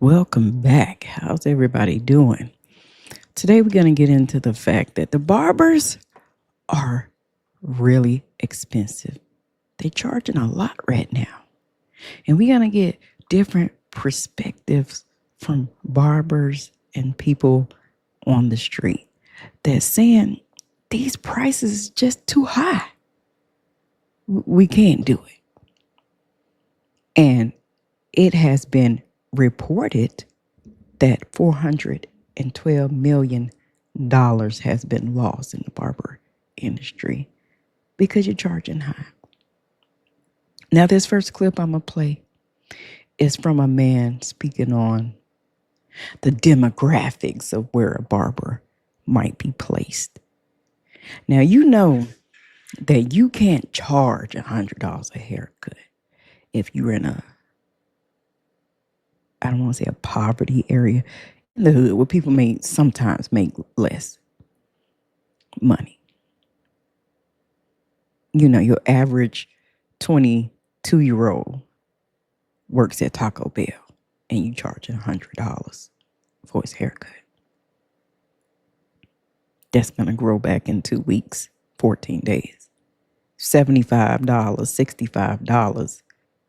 Welcome back. How's everybody doing? Today we're going to get into the fact that the barbers are really expensive. They're charging a lot right now. And we're going to get different perspectives from barbers and people on the street that's saying these prices is just too high. We can't do it. And it has been reported that $412 million has been lost in the barber industry because you're charging high. Now, this first clip I'm going to play is from a man speaking on the demographics of where a barber might be placed. Now, you know that you can't charge $100 a haircut if you're in I don't want to say a poverty area, in the hood where people may sometimes make less money. You know, your average 22-year-old works at Taco Bell and you charge $100 for his haircut. That's going to grow back in 2 weeks, 14 days. $75, $65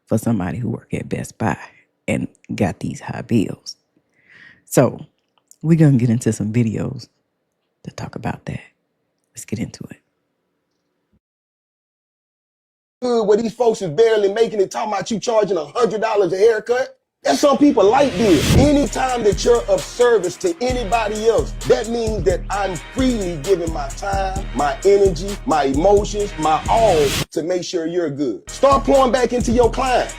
for somebody who work at Best Buy and got these high bills. So we're going to get into some videos to talk about that. Let's get into it. Where these folks is barely making it, talking about you charging $100 a haircut. That's some people like this. Anytime that you're of service to anybody else, that means that I'm freely giving my time, my energy, my emotions, my all to make sure you're good. Start pouring back into your clients.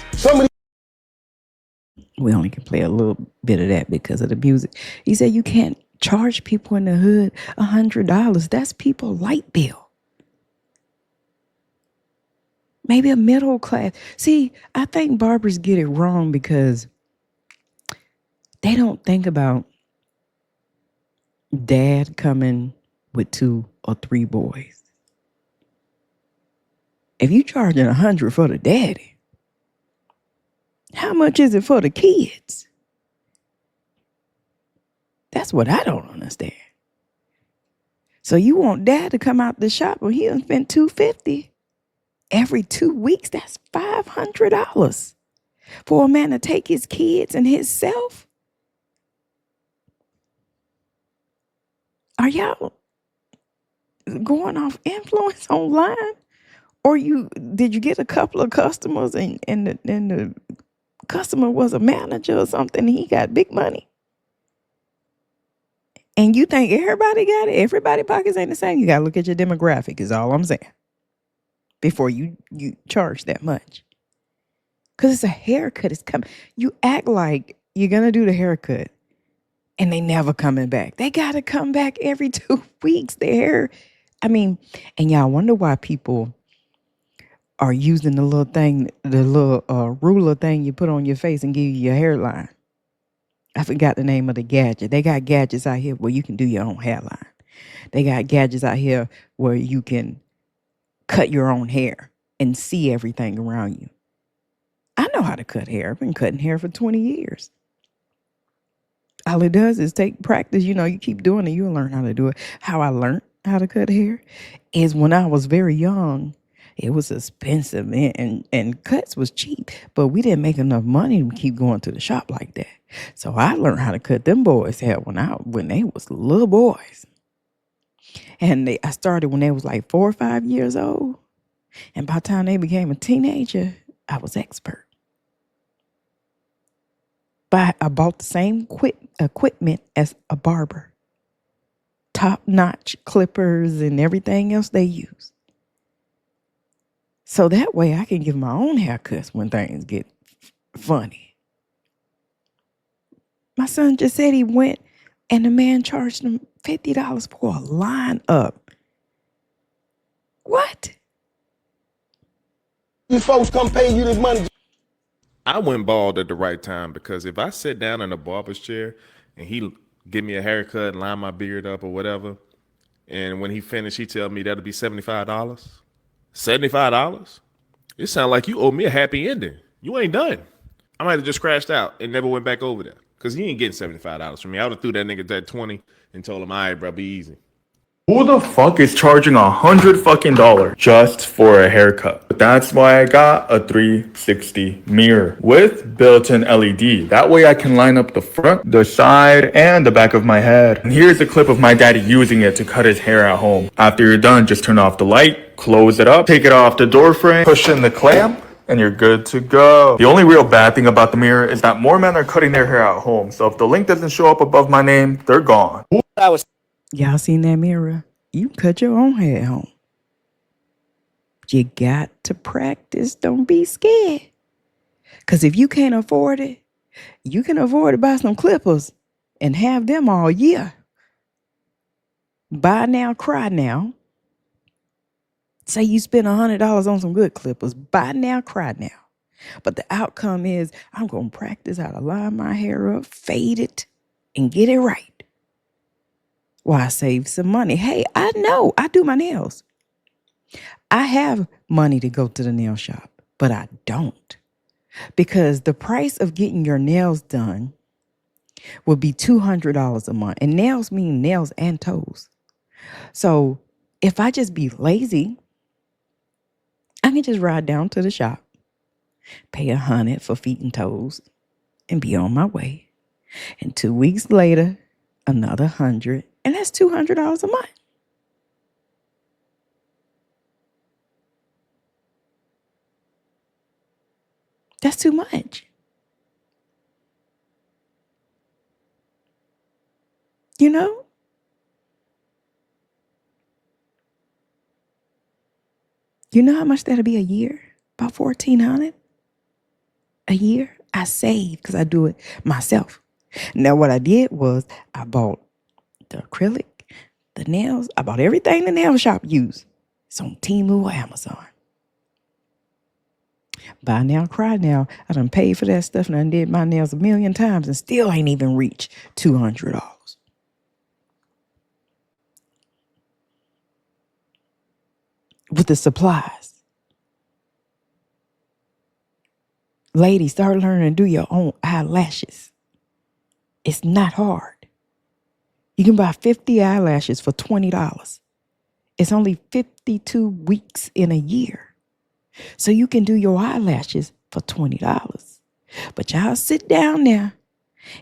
We only can play a little bit of that because of the music. He said you can't charge people in the hood $100. That's people's light bill. Maybe a middle class. See, I think barbers get it wrong because they don't think about dad coming with 2 or 3 boys. If you charging $100 for the daddy, how much is it for the kids? That's what I don't understand. So you want dad to come out the shop when he done spent $250 every 2 weeks? That's $500 for a man to take his kids and himself. Are y'all going off influence online? Or did you get a couple of customers and the customer was a manager or something and he got big money? And you think everybody got it? Everybody pockets ain't the same. You got to look at your demographic is all I'm saying before you charge that much. Because it's a haircut. It's coming. You act like you're going to do the haircut and they never coming back. They got to come back every 2 weeks. Their hair, and y'all wonder why people are using the little thing, the little ruler thing you put on your face and give you your hairline. I forgot the name of the gadget. They got gadgets out here where you can do your own hairline. They got gadgets out here where you can cut your own hair and see everything around you. I know how to cut hair. I've been cutting hair for 20 years. All it does is take practice. You keep doing it, you'll learn how to do it. How I learned how to cut hair is when I was very young. It was expensive and cuts was cheap, but we didn't make enough money to keep going to the shop like that. So I learned how to cut them boys' hair when they was little boys. And I started when they was like 4 or 5 years old. And by the time they became a teenager, I was expert. But I bought the same equipment as a barber. Top-notch clippers and everything else they use. So that way I can give my own haircuts when things get funny. My son just said he went and the man charged him $50 for a line-up. What? These folks come pay you this money. I went bald at the right time because if I sit down in a barber's chair and he give me a haircut and line my beard up or whatever, and when he finished, he tell me that'll be $75. $75? It sounds like you owe me a happy ending. You ain't done. I might have just crashed out and never went back over there. Cause he ain't getting $75 from me. I would have threw that nigga that 20 and told him, all right, bro, be easy. Who the fuck is charging $100 just for a haircut? That's why I got a 360 mirror with built-in LED. That way I can line up the front, the side, and the back of my head. And here's a clip of my daddy using it to cut his hair at home. After you're done, just turn off the light, close it up, take it off the door frame, push in the clamp, and you're good to go. The only real bad thing about the mirror is that more men are cutting their hair at home. So if the link doesn't show up above my name, they're gone. Y'all seen that mirror? You can cut your own hair at home. You got to practice. Don't be scared. Because if you can't afford it, you can afford to buy some clippers and have them all year. Buy now, cry now. Say you spend $100 on some good clippers. Buy now, cry now. But the outcome is I'm going to practice how to line my hair up, fade it, and get it right. Well, I save some money. Hey, I know I do my nails. I have money to go to the nail shop, but I don't. Because the price of getting your nails done will be $200 a month. And nails mean nails and toes. So if I just be lazy, I can just ride down to the shop, pay $100 for feet and toes, and be on my way. And 2 weeks later, another $100, and that's $200 a month. That's too much. You know? You know how much that'll be a year? About $1,400 a year. I save because I do it myself. Now what I did was I bought the acrylic, the nails. I bought everything the nail shop used. It's on Temu or Amazon. Buy now, cry now. I done paid for that stuff and I did my nails 1,000,000 times and still ain't even reached $200. With the supplies. Ladies, start learning to do your own eyelashes. It's not hard. You can buy 50 eyelashes for $20. It's only 52 weeks in a year. So you can do your eyelashes for $20. But y'all sit down there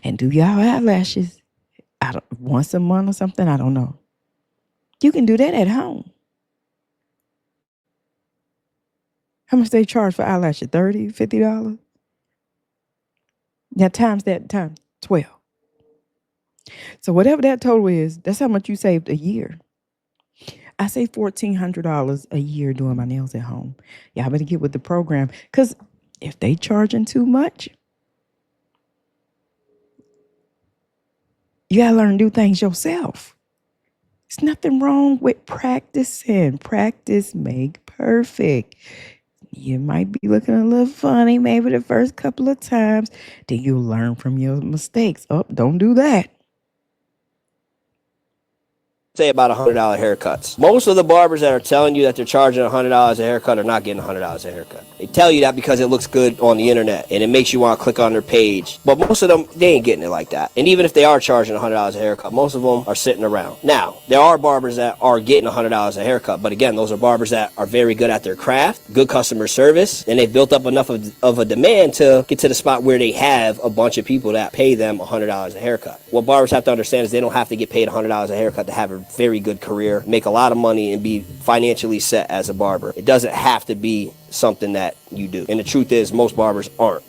and do your eyelashes once a month or something. I don't know. You can do that at home. How much they charge for eyelashes? $30, $50? Now times that times 12. So whatever that total is, that's how much you saved a year. I save $1,400 a year doing my nails at home. Y'all better get with the program. Because if they charging too much, you got to learn to do things yourself. There's nothing wrong with practicing. Practice make perfect. You might be looking a little funny maybe the first couple of times. Then you'll learn from your mistakes. Oh, don't do that. Say about $100 haircuts. Most of the barbers that are telling you that they're charging $100 a haircut are not getting $100 a haircut. They tell you that because it looks good on the internet and it makes you want to click on their page. But most of them, they ain't getting it like that. And even if they are charging $100 a haircut, most of them are sitting around. Now, there are barbers that are getting $100 a haircut. But again, those are barbers that are very good at their craft, good customer service, and they've built up enough of a demand to get to the spot where they have a bunch of people that pay them $100 a haircut. What barbers have to understand is they don't have to get paid $100 a haircut to have a very good career, make a lot of money, and be financially set as a barber. It doesn't have to be something that you do. And the truth is, most barbers aren't.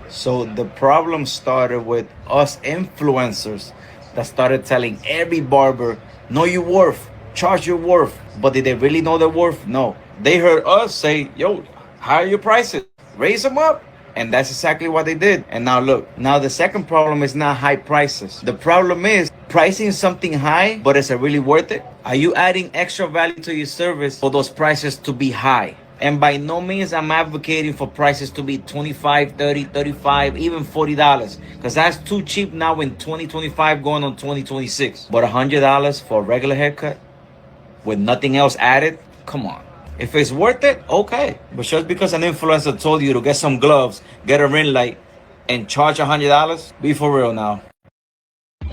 So the problem started with us influencers that started telling every barber, know your worth, charge your worth. But did they really know their worth? No. They heard us say, yo, higher your prices, raise them up. And that's exactly what they did. And now look, now the second problem is not high prices. The problem is pricing something high, but is it really worth it? Are you adding extra value to your service for those prices to be high? And by no means I'm advocating for prices to be $25, $30, $35, even $40. Because that's too cheap now in 2025 going on 2026. But $100 for a regular haircut with nothing else added? Come on. If it's worth it, okay. But just because an influencer told you to get some gloves, get a ring light, and charge $100, be for real now.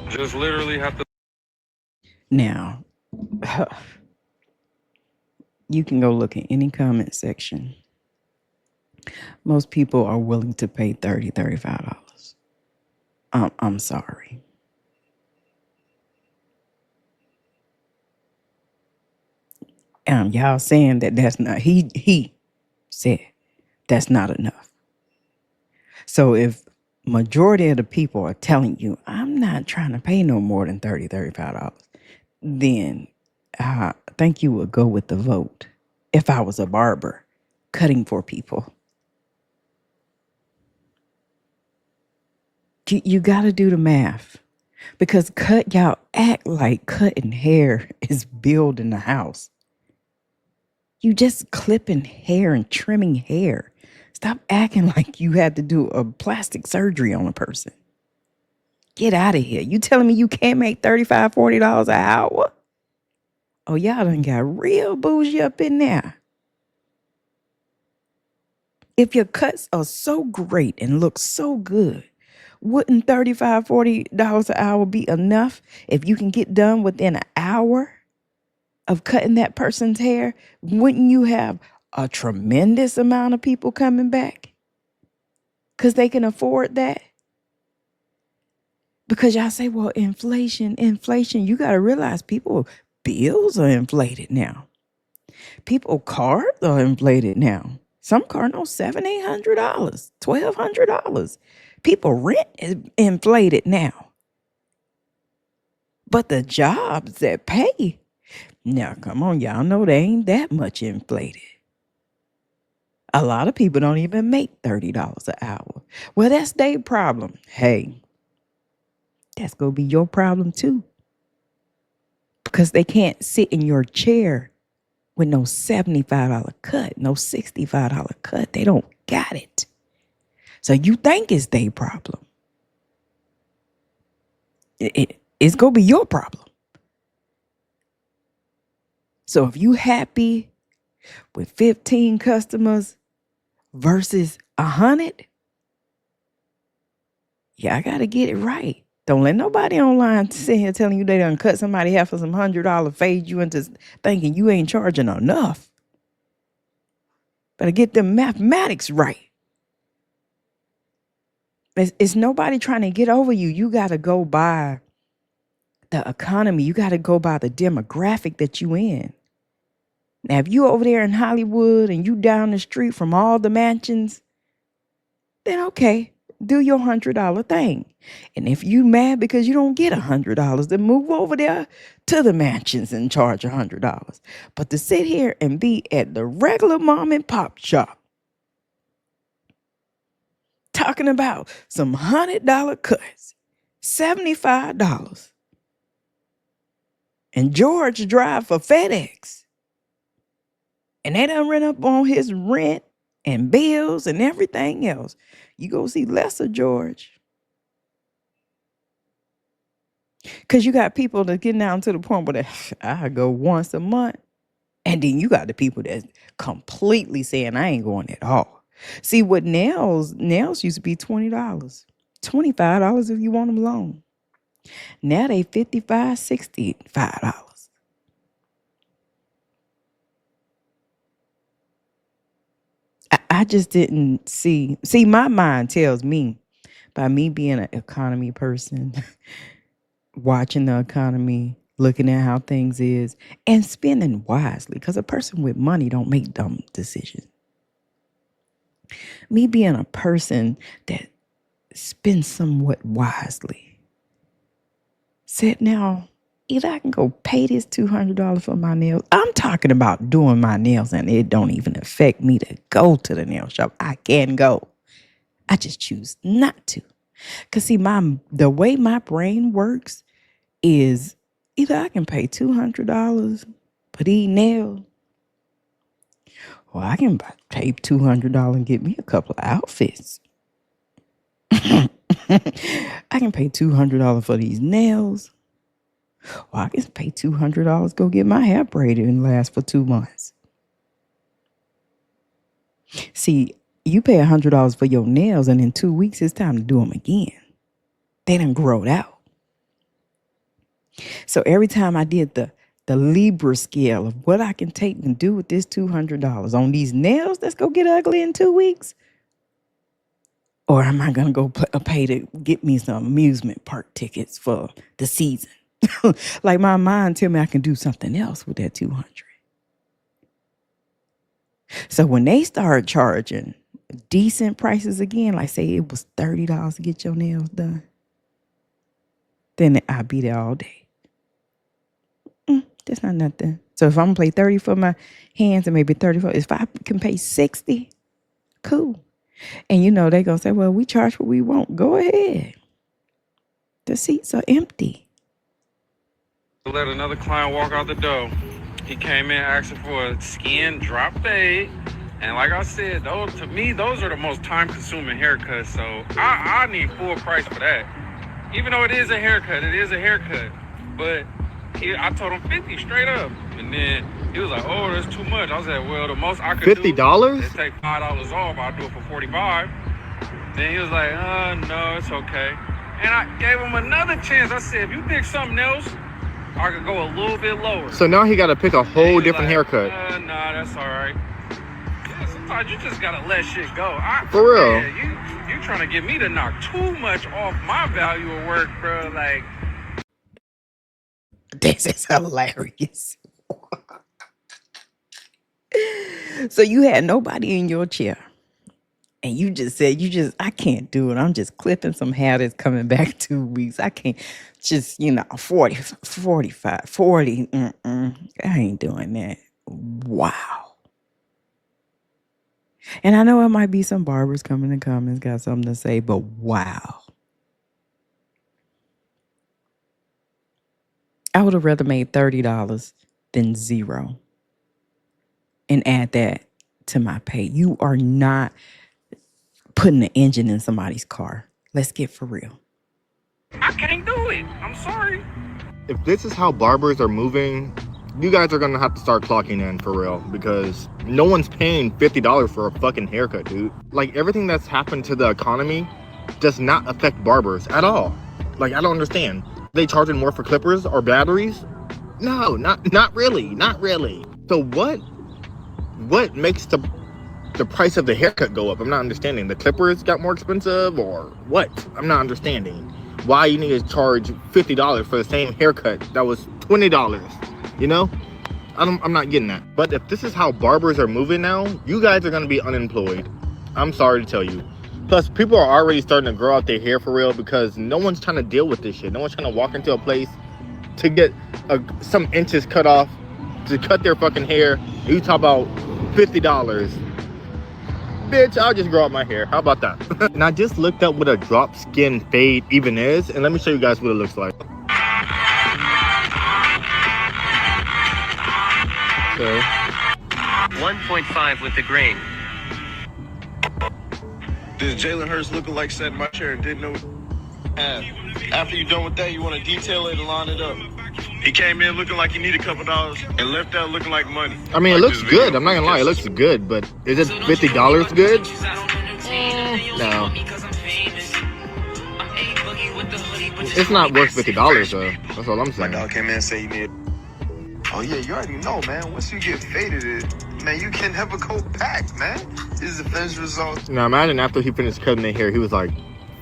Just literally have to. Now, you can go look in any comment section. Most people are willing to pay $30, $35. I'm sorry. Y'all saying that that's not, he said that's not enough. So if majority of the people are telling you, I'm not trying to pay no more than $30, $35, then I think you would go with the vote. If I was a barber cutting for people, you got to do the math, because y'all act like cutting hair is building the house. You just clipping hair and trimming hair. Stop acting like you had to do a plastic surgery on a person. Get out of here. You telling me you can't make $35, $40 an hour? Oh, y'all done got real bougie up in there. If your cuts are so great and look so good, wouldn't $35, $40 an hour be enough if you can get done within an hour of cutting that person's hair? Wouldn't you have a tremendous amount of people coming back because they can afford that? Because y'all say, well, inflation. You got to realize people bills are inflated now. People cars are inflated now. Some car no $700, $800, $1,200. People rent is inflated now. But the jobs that pay, now come on, y'all know they ain't that much inflated. A lot of people don't even make $30 an hour. Well, that's their problem. Hey, that's going to be your problem too. Because they can't sit in your chair with no $75 cut, no $65 cut. They don't got it. So you think it's their problem. It's going to be your problem. So if you happy with 15 customers versus 100, yeah, I got to get it right. Don't let nobody online sit here telling you they done cut somebody half for some $100, fade you into thinking you ain't charging enough. Better get them mathematics right. It's nobody trying to get over you. You got to go by the economy. You got to go by the demographic that you in. Now, if you over there in Hollywood and you down the street from all the mansions, then okay, do your $100 thing. And if you mad because you don't get $100, then move over there to the mansions and charge $100. But to sit here and be at the regular mom and pop shop talking about some $100 cuts, $75, and George drive for FedEx, and they done rent up on his rent and bills and everything else, you go see lesser George. Because you got people that get down to the point where I go once a month. And then you got the people that's completely saying, I ain't going at all. See, what nails used to be $20, $25 if you want them long. Now they $55, $65. I just didn't see, my mind tells me, by me being an economy person, watching the economy, looking at how things is, and spending wisely, because a person with money don't make dumb decisions. Me being a person that spends somewhat wisely, said, now, either I can go pay this $200 for my nails. I'm talking about doing my nails, and it don't even affect me to go to the nail shop. I can go. I just choose not to. Because see, the way my brain works is either I can pay $200 for these nails, or I can pay $200 and get me a couple of outfits. I can pay $200 for these nails, or I can pay $200 go get my hair braided and last for 2 months. See, you pay $100 for your nails, and in 2 weeks, it's time to do them again. They done growed out. So every time I did the Libra scale of what I can take and do with this $200 on these nails that's going to get ugly in 2 weeks, or am I going to go pay to get me some amusement park tickets for the season? Like my mind tell me I can do something else with that 200. So when they start charging decent prices again, like say it was $30 to get your nails done, then I'll be there all day. That's not nothing. So if I'm gonna pay 30 for my hands and maybe 30 for, if I can pay 60, cool. And you know they gonna say, well, we charge what we want. Go ahead. The seats are empty. Let another client walk out the door. He came in asking for a skin drop fade. And like I said, to me, those are the most time-consuming haircuts. So I need full price for that. Even though it is a haircut, But I told him 50 straight up. And then he was like, oh, that's too much. I was like, well, the most I could $50? do is take $5 off. I'll do it for 45. Then he was like, no, it's okay. And I gave him another chance. I said, if you think something else, I could go a little bit lower. So now he got to pick a whole different haircut. Nah, that's all right. Yeah, sometimes you just got to let shit go. For real? Yeah, you trying to get me to knock too much off my value of work, bro. Like, this is hilarious. So you had nobody in your chair. And you just said, I can't do it. I'm just clipping some hair that's coming back 2 weeks. I can't just, 40, 45, 40. I ain't doing that. Wow. And I know it might be some barbers coming in the comments, got something to say, but wow. I would have rather made $30 than $0 and add that to my pay. You are not putting the engine in somebody's car. Let's get for real. I can't do it. I'm sorry. If this is how barbers are moving, you guys are going to have to start clocking in for real, because no one's paying $50 for a fucking haircut, dude. Like, everything that's happened to the economy does not affect barbers at all. Like, I don't understand. They charging more for clippers or batteries? No, not really. So what makes the price of the haircut go up? I'm not understanding. The clippers got more expensive or what? I'm not understanding why you need to charge $50 for the same haircut that was $20. I'm not getting that. But if this is how barbers are moving now, you guys are going to be unemployed. I'm sorry to tell you. Plus, people are already starting to grow out their hair for real, because no one's trying to deal with this shit. No one's trying to walk into a place to get some inches cut off to cut their fucking hair. And you talk about $50. Bitch, I'll just grow out my hair. How about that? And I just looked up what a drop skin fade even is, and let me show you guys what it looks like. So 1.5 with the grain. This Jalen Hurts looking like sat in my chair and didn't know. After you're done with that, you want to detail it and line it up. He came in looking like he needed a couple dollars and left out looking like money. I mean, it looks good. I'm not gonna lie, it looks good, but is it $50 good? No. It's not worth $50 though. That's all I'm saying. My dog came in and said you need. Oh yeah, you already know, man. Once you get faded, man, you can never go back, man. This is the finished result. Now imagine after he finished cutting their hair, he was like,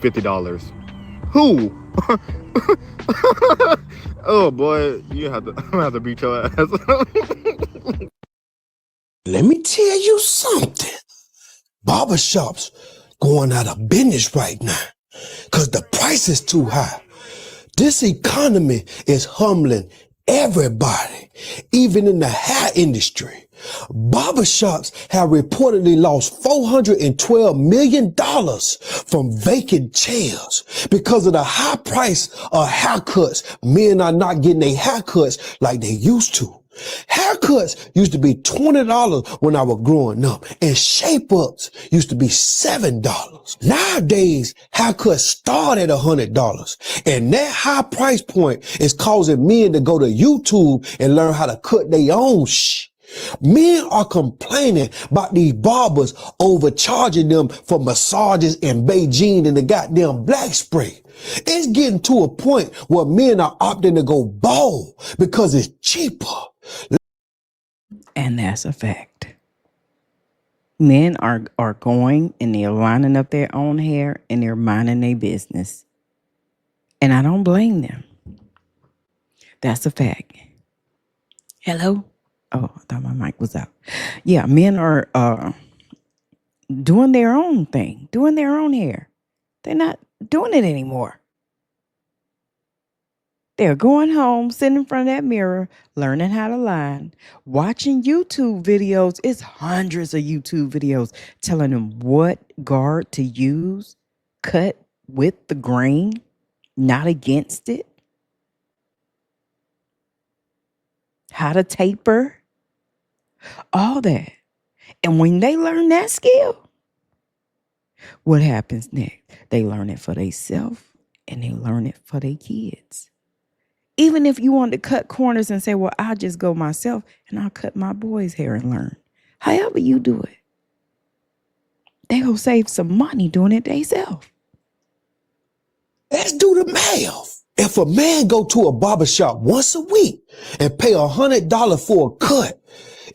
$50. Who? Oh boy, I'm gonna have to beat your ass. Let me tell you something. Barbershops going out of business right now because the price is too high. This economy is humbling everybody, even in the hair industry. Barbershops have reportedly lost $412 million from vacant chairs because of the high price of haircuts. Men are not getting their haircuts like they used to. Haircuts used to be $20 when I was growing up, and shape-ups used to be $7. Nowadays, haircuts start at $100, and that high price point is causing men to go to YouTube and learn how to cut their own shit. Men are complaining about these barbers overcharging them for massages in Beijing and the goddamn black spray. It's getting to a point where men are opting to go bald because it's cheaper. And that's a fact. Men are going and they're lining up their own hair and they're minding their business. And I don't blame them. That's a fact. Hello? Oh, I thought my mic was out. Yeah, men are doing their own thing, doing their own hair. They're not doing it anymore. They're going home, sitting in front of that mirror, learning how to line, watching YouTube videos. It's hundreds of YouTube videos telling them what guard to use, cut with the grain, not against it, how to taper, all that. And when they learn that skill, what happens next? They learn it for themselves and they learn it for their kids. Even if you want to cut corners and say, well, I'll just go myself and I'll cut my boy's hair and learn. However you do it, they gonna save some money doing it themselves. Let's do the math. If a man go to a barbershop once a week and pay $100 for a cut,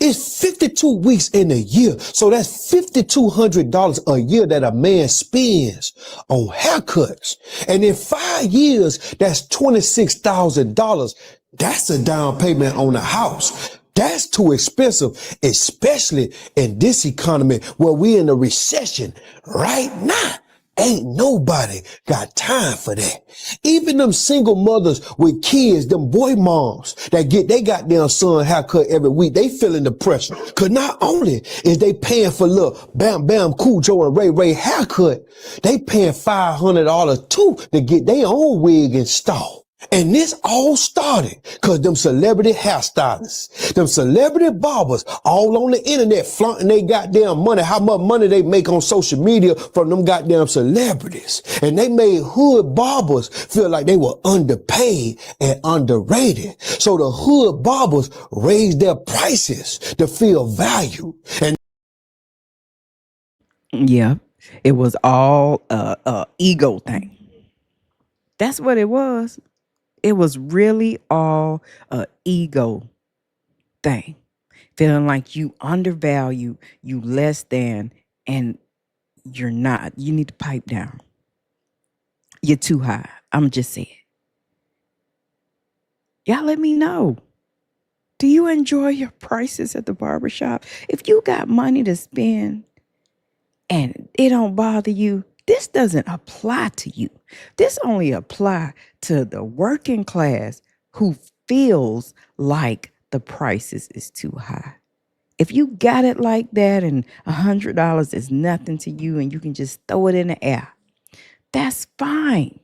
it's 52 weeks in a year. So that's $5,200 a year that a man spends on haircuts. And in 5 years, that's $26,000. That's a down payment on a house. That's too expensive, especially in this economy where we're in a recession right now. Ain't nobody got time for that. Even them single mothers with kids, them boy moms that get they goddamn son haircut every week, they feeling the pressure. Cause not only is they paying for little Bam Bam, Cool Joe and Ray Ray haircut, they paying $500 too to get their own wig installed. And this all started because them celebrity hairstylists, them celebrity barbers all on the internet flaunting they goddamn money, how much money they make on social media from them goddamn celebrities. And they made hood barbers feel like they were underpaid and underrated. So the hood barbers raised their prices to feel value. And Yeah, it was all a ego thing. That's what it was. It was really all a ego thing. Feeling like you undervalue, you less than, and you're not. You need to pipe down. You're too high. I'm just saying. Y'all let me know. Do you enjoy your prices at the barbershop? If you got money to spend and it don't bother you, this doesn't apply to you. This only apply to the working class who feels like the prices is too high. If you got it like that and $100 is nothing to you and you can just throw it in the air, that's fine.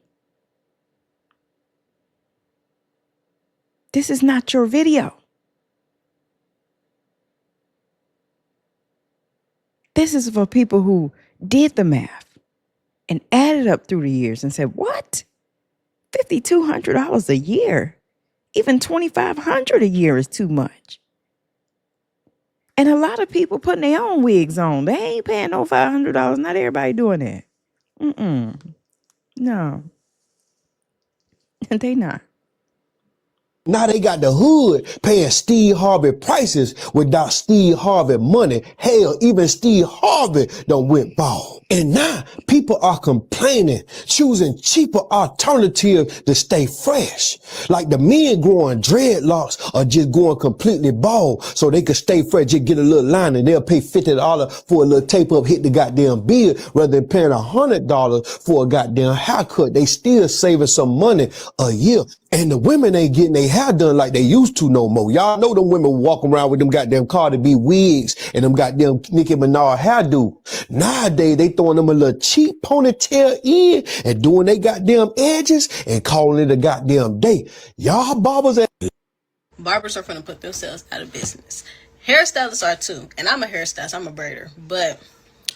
This is not your video. This is for people who did the math and added up through the years and said, what? $5,200 a year? Even $2,500 a year is too much. And a lot of people putting their own wigs on. They ain't paying no $500. Not everybody doing that. No. They not. now they got the hood paying Steve Harvey prices without Steve Harvey money. Hell, even Steve Harvey done went bald. And now people are complaining, choosing cheaper alternatives to stay fresh. Like the men growing dreadlocks are just going completely bald so they can stay fresh, just get a little line and they'll pay $50 for a little tape up, hit the goddamn beard rather than paying $100 for a goddamn haircut. They still saving some money a year. And the women ain't getting their hair done like they used to no more. Y'all know them women walk around with them goddamn Cardi B wigs and them goddamn Nicki Minaj hairdo. Nowadays, they throwing them a little cheap ponytail in and doing they goddamn edges and calling it a goddamn day. Y'all barbers Barbers are gonna put themselves out of business. Hairstylists are too. And I'm a hairstylist, I'm a braider. But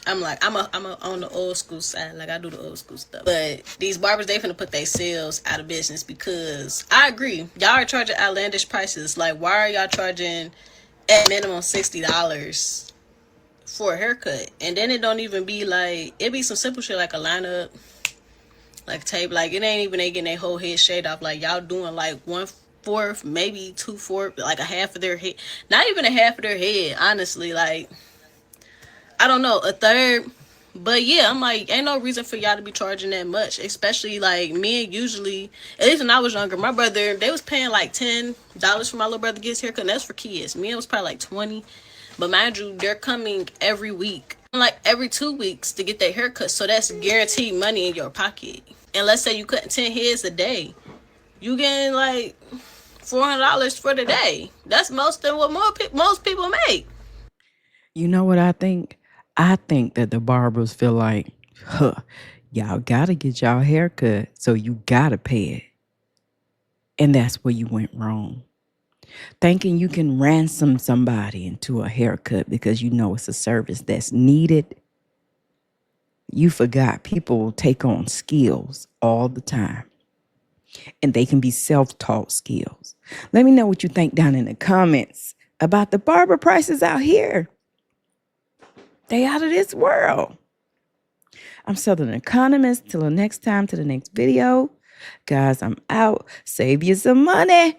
I'm on the old school side, like I do the old school stuff. But these barbers, they finna put themselves out of business because I agree, y'all are charging outlandish prices. Like, why are y'all charging at minimum $60 for a haircut. And then it don't even be like, it be some simple shit like a lineup, like tape. Like it ain't even they getting their whole head shaved off. Like y'all doing like 1/4, maybe 2/4, like a half of their head. Not even a half of their head, honestly. Like I don't know, a third. But yeah, I'm like, ain't no reason for y'all to be charging that much. Especially like men usually, at least when I was younger, my brother, they was paying like $10 for my little brother to get his haircut. And that's for kids. Men was probably like 20. But mind you, they're coming every week. Like every 2 weeks to get their haircut. So that's guaranteed money in your pocket. And let's say you cutting 10 heads a day. You getting like $400 for the day. That's most than what most people make. You know what I think? I think that the barbers feel like, y'all gotta get y'all haircut, so you gotta pay it. And that's where you went wrong. Thinking you can ransom somebody into a haircut because you know it's a service that's needed. You forgot people will take on skills all the time. And they can be self-taught skills. Let me know what you think down in the comments about the barber prices out here. They out of this world. I'm Southern Economist. Till the next time, to the next video. Guys, I'm out. Save you some money.